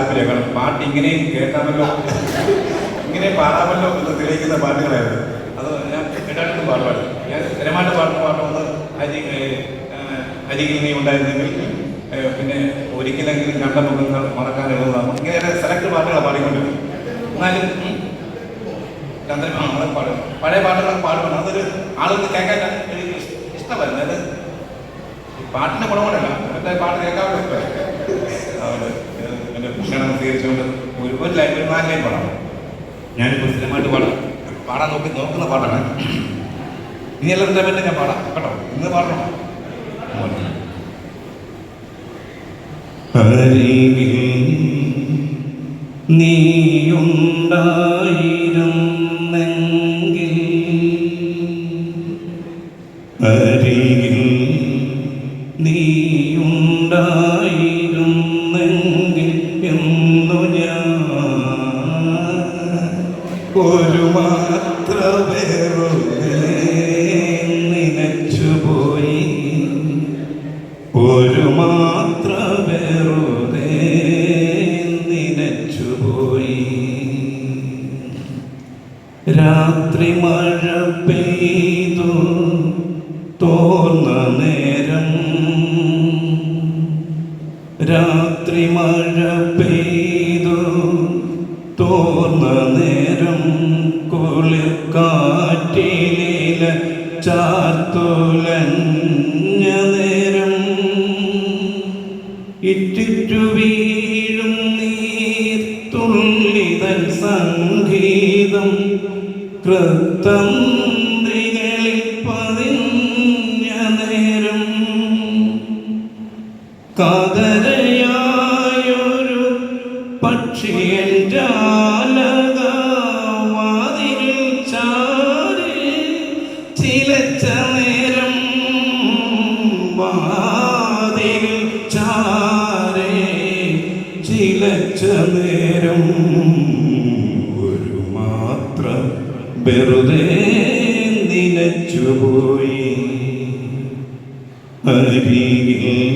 താല്പര്യം. കാരണം പാട്ട് ഇങ്ങനെയും കേൾക്കാമല്ലോ, ഇങ്ങനെ പാടാമല്ലോ എന്ന് തെളിയിക്കുന്ന പാട്ടുകളായിരുന്നു. അത് ഞാൻ എല്ലായിടത്തും പാടുപാടി. ഞാൻ സ്ഥിരമായിട്ട് പാടുന്ന പാട്ടൊന്ന് അരികിൽ നീ ഉണ്ടായിരുന്നെങ്കിൽ, പിന്നെ ഒരിക്കലെങ്കിലും കണ്ട മുഖങ്ങൾ മറക്കാൻ എഴുതുന്നതാണ്. ഇങ്ങനെ സെലക്ട് പാട്ടുകളാണ് പാടിക്കൊണ്ടിരുന്നത്. എന്നാലും ചന്ദ്രൻ അത് പാടും, പഴയ പാട്ടുകളൊക്കെ പാടുവാണ്. അതൊരു ആളുകൾക്ക് കേൾക്കാൻ എനിക്ക് ഇഷ്ടമായിരുന്നു. അത് പാട്ടിൻ്റെ ഗുണമൊന്നുമല്ല, മറ്റേ പാട്ട് കേൾക്കാനുള്ള ഇഷ്ടമായിരുന്നു. അതുകൊണ്ട് എൻ്റെ ക്ഷണം സ്വീകരിച്ചുകൊണ്ട് ഒരു 4 ലൈൻ പാടാം. ഞാനിപ്പോൾ സ്ഥിരമായിട്ട് പാടാൻ നോക്കുന്ന പാട്ടാണ്. ഇനി എല്ലാവരുടെ പറ്റി ഞാൻ പാടാം കേട്ടോ. ഇന്ന് പാടണം. അരികിൽ നീയുണ്ടായിരുന്നെങ്കിൽ, അരികിൽ നീയുണ്ടായിരുന്നെങ്കിൽ എന്നു ഞാൻ ഒരു മാത്രമേ നനച്ചുപോയി, ഒരു മാത്ര വെറുതെ നനച്ചുപോയി. രാത്രി മഴ പെയ്തു തോർന്ന നേരം, രാത്രി മഴ പെയ്തു തോർന്ന നേരം, കുളിർ കാറ്റില ചാർത്തുലഞ്ഞ നേരം, ഇറ്റിറ്റു വീഴും നീർത്തുള്ളിതൻ സംഗീതം കൃത്തന്ത്രികളിൽ പതിഞ്ഞ നേരം, കാതരയായൊരു പക്ഷിയൻ ജാലകവാതിലിൽ ചാരി ചിലച്ച നേരം, വാതിലിൽ ചാരി ചിലച്ച നേരം, ഒരു മാത്ര വെറുതെ നനച്ചുപോയി. അരികിൽ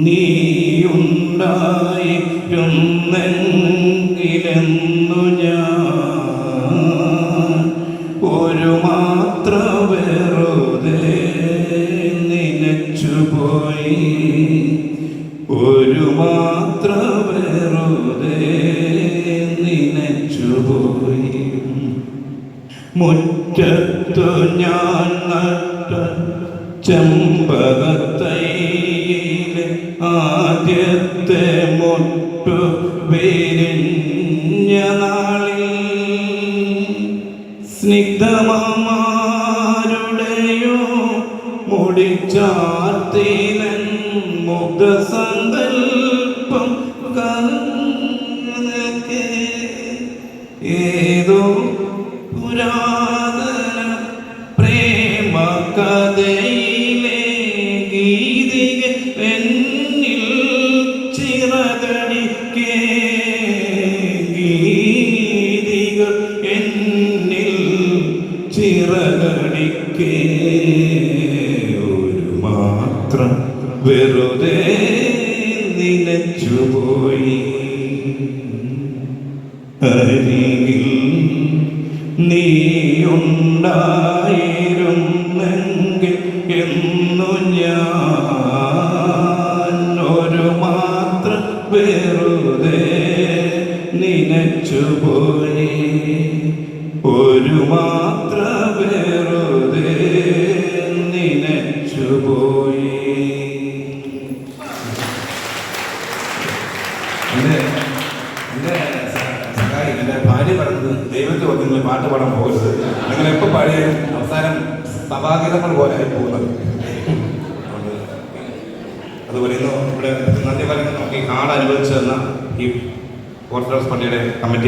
നീയുണ്ടായിരുന്നെങ്കിലെന്നു ഞാൻ ഒരു മാത്ര വെറുതെ നനച്ചുപോയി, ഒരു മാത്ര വെറുതെ നനച്ചുപോയി. മുറ്റത്തു ഞാൻ നട്ട ചെമ്പകത്തൈയിലെ ആദ്യത്തെ മൊട്ടു വിരിഞ്ഞ നാളിൽ, സ്നിഗ്ധമാരുടെയോ മുടിച്ചാർത്തിലൻ മുഖസങ്കൽപ്പം കലർന്നേൽക്കെ, ഏതോ പുരാതന പ്രേമ കഥയിലെ ഗീതിക എന്നിൽ ചിറകടിക്കേ, ഗീതികൾ എന്നിൽ ചിറകടിക്കേ, ഒരു മാത്രം വെറുതെ നനച്ചുപോയി. അരികിൽ നീയുണ്ടായിരുന്നെങ്കിൽ എന്നു ഞാൻ ഒരു മാത്ര വെറുതെ നനച്ചുപോയി, ഒരു മാത്ര വെറുതെ നനച്ചുപോയി. എൻ്റെ ഭാര്യ പറഞ്ഞത് ദൈവത്തെ ഓർത്ത് നിങ്ങൾ പാട്ട് പാടാൻ പോകരുത്, നിങ്ങൾ എപ്പോൾ പാടിയാലും അവസാനം സഭാഗീതങ്ങൾ പോലെ ആയി പോകുന്നത്. അതുപോലെ ഇന്ന് ഇവിടെ നന്ദി പറയുന്നത് നമുക്ക് ഈ കാർഡ് അനുവദിച്ചു തന്ന ഈ ഓർത്തഡോക്സ് പള്ളിയുടെ കമ്മിറ്റി